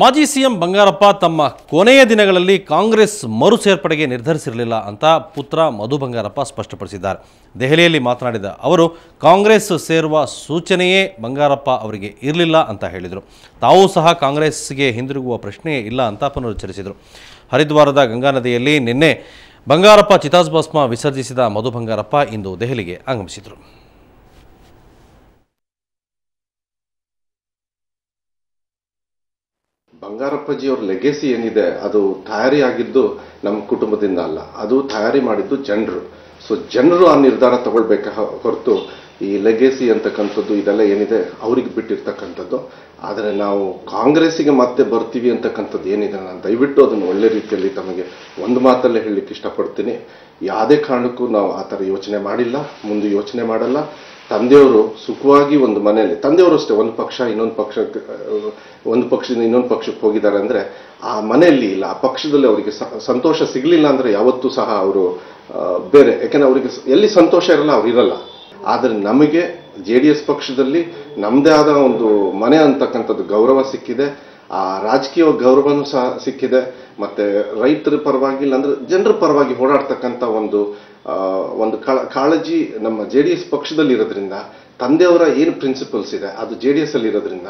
ಮಾಜಿ ಸಿಎಂ ಬಂಗಾರಪ್ಪ ತಮ್ಮ ಕೊನೆಯ ದಿನಗಳಲ್ಲಿ ಕಾಂಗ್ರೆಸ್ ಮರು ಸೇರ್ಪಡೆಗೆ ನಿರ್ಧರಿಸಿರಲಿಲ್ಲ ಅಂತ ಪುತ್ರ ಮಧು ಬಂಗಾರಪ್ಪ ಸ್ಪಷ್ಟಪಡಿಸಿದ್ದಾರೆ. ದೆಹಲಿಯಲ್ಲಿ ಮಾತನಾಡಿದ ಅವರು ಕಾಂಗ್ರೆಸ್ ಸೇರುವ ಸೂಚನೆಯೇ ಬಂಗಾರಪ್ಪ ಅವರಿಗೆ ಇರಲಿಲ್ಲ ಅಂತ ಹೇಳಿದರು. ತಾವೂ ಸಹ ಕಾಂಗ್ರೆಸ್ಗೆ ಹಿಂದಿರುಗುವ ಪ್ರಶ್ನೆಯೇ ಇಲ್ಲ ಅಂತ ಪುನರುಚ್ಚರಿಸಿದರು. ಹರಿದ್ವಾರದ ಗಂಗಾ ನದಿಯಲ್ಲಿ ನಿನ್ನೆ ಬಂಗಾರಪ್ಪ ಚಿತಾಭಸ್ಮ ವಿಸರ್ಜಿಸಿದ ಮಧು ಬಂಗಾರಪ್ಪ ಇಂದು ದೆಹಲಿಗೆ ಆಗಮಿಸಿದರು. ಬಂಗಾರಪ್ಪಜಿಯವರ ಲೆಗೆಸಿ ಏನಿದೆ ಅದು ತಯಾರಿ ಆಗಿದ್ದು ನಮ್ಮ ಕುಟುಂಬದಿಂದ ಅಲ್ಲ, ಅದು ತಯಾರಿ ಮಾಡಿದ್ದು ಜನರು. ಸೊ ಜನರು ಆ ನಿರ್ಧಾರ ತಗೊಳ್ಬೇಕ ಹೊರತು ಈ ಲೆಗೆಸಿ ಅಂತಕ್ಕಂಥದ್ದು ಇದೆಲ್ಲ ಏನಿದೆ ಅವ್ರಿಗೆ ಬಿಟ್ಟಿರ್ತಕ್ಕಂಥದ್ದು. ಆದರೆ ನಾವು ಕಾಂಗ್ರೆಸ್ಸಿಗೆ ಮತ್ತೆ ಬರ್ತೀವಿ ಅಂತಕ್ಕಂಥದ್ದು ಏನಿದೆ, ನಾನು ದಯವಿಟ್ಟು ಅದನ್ನು ಒಳ್ಳೆ ರೀತಿಯಲ್ಲಿ ತಮಗೆ ಒಂದು ಮಾತಲ್ಲೇ ಹೇಳಲಿಕ್ಕೆ ಇಷ್ಟಪಡ್ತೀನಿ. ಯಾವುದೇ ಕಾರಣಕ್ಕೂ ನಾವು ಆ ಥರ ಯೋಚನೆ ಮಾಡಿಲ್ಲ, ಮುಂದೆ ಯೋಚನೆ ಮಾಡಲ್ಲ. ತಂದೆಯವರು ಸುಖವಾಗಿ ಒಂದು ಮನೆಯಲ್ಲಿ, ತಂದೆಯವರು ಅಷ್ಟೇ ಒಂದು ಪಕ್ಷದಿಂದ ಇನ್ನೊಂದು ಪಕ್ಷಕ್ಕೆ ಹೋಗಿದ್ದಾರೆ ಅಂದರೆ ಆ ಮನೆಯಲ್ಲಿ ಇಲ್ಲ, ಆ ಪಕ್ಷದಲ್ಲಿ ಅವರಿಗೆ ಸಂತೋಷ ಸಿಗಲಿಲ್ಲ ಅಂದರೆ ಯಾವತ್ತೂ ಸಹ ಅವರು ಬೇರೆ, ಯಾಕೆಂದ್ರೆ ಅವರಿಗೆ ಎಲ್ಲಿ ಸಂತೋಷ ಇರಲ್ಲ ಅವ್ರು ಇರಲ್ಲ. ಆದರೆ ನಮಗೆ JDS ಪಕ್ಷದಲ್ಲಿ ನಮ್ಮದೇ ಆದ ಒಂದು ಮನೆ ಅಂತಕ್ಕಂಥದ್ದು ಗೌರವ ಸಿಕ್ಕಿದೆ, ಆ ರಾಜಕೀಯ ಗೌರವನೂ ಸಹ ಸಿಕ್ಕಿದೆ. ಮತ್ತೆ ರೈತರ ಪರವಾಗಿ ಇಲ್ಲಾಂದ್ರೆ ಜನರ ಪರವಾಗಿ ಓಡಾಡ್ತಕ್ಕಂಥ ಒಂದು ಕಾಳಜಿ ನಮ್ಮ JDS ಪಕ್ಷದಲ್ಲಿ ಇರೋದ್ರಿಂದ, ತಂದೆಯವರ ಏನು ಪ್ರಿನ್ಸಿಪಲ್ಸ್ ಇದೆ ಅದು JDS ಅಲ್ಲಿ ಇರೋದ್ರಿಂದ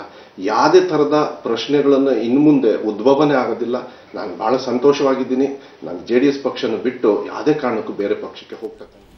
ಯಾವುದೇ ಥರದ ಪ್ರಶ್ನೆಗಳನ್ನು ಇನ್ನು ಮುಂದೆ ಉದ್ಭವನೇ ಆಗೋದಿಲ್ಲ. ನಾನು ಬಹಳ ಸಂತೋಷವಾಗಿದ್ದೀನಿ. ನಾನು JDS ಪಕ್ಷನ ಬಿಟ್ಟು ಯಾವುದೇ ಕಾರಣಕ್ಕೂ ಬೇರೆ ಪಕ್ಷಕ್ಕೆ ಹೋಗ್ತಕ್ಕಂಥ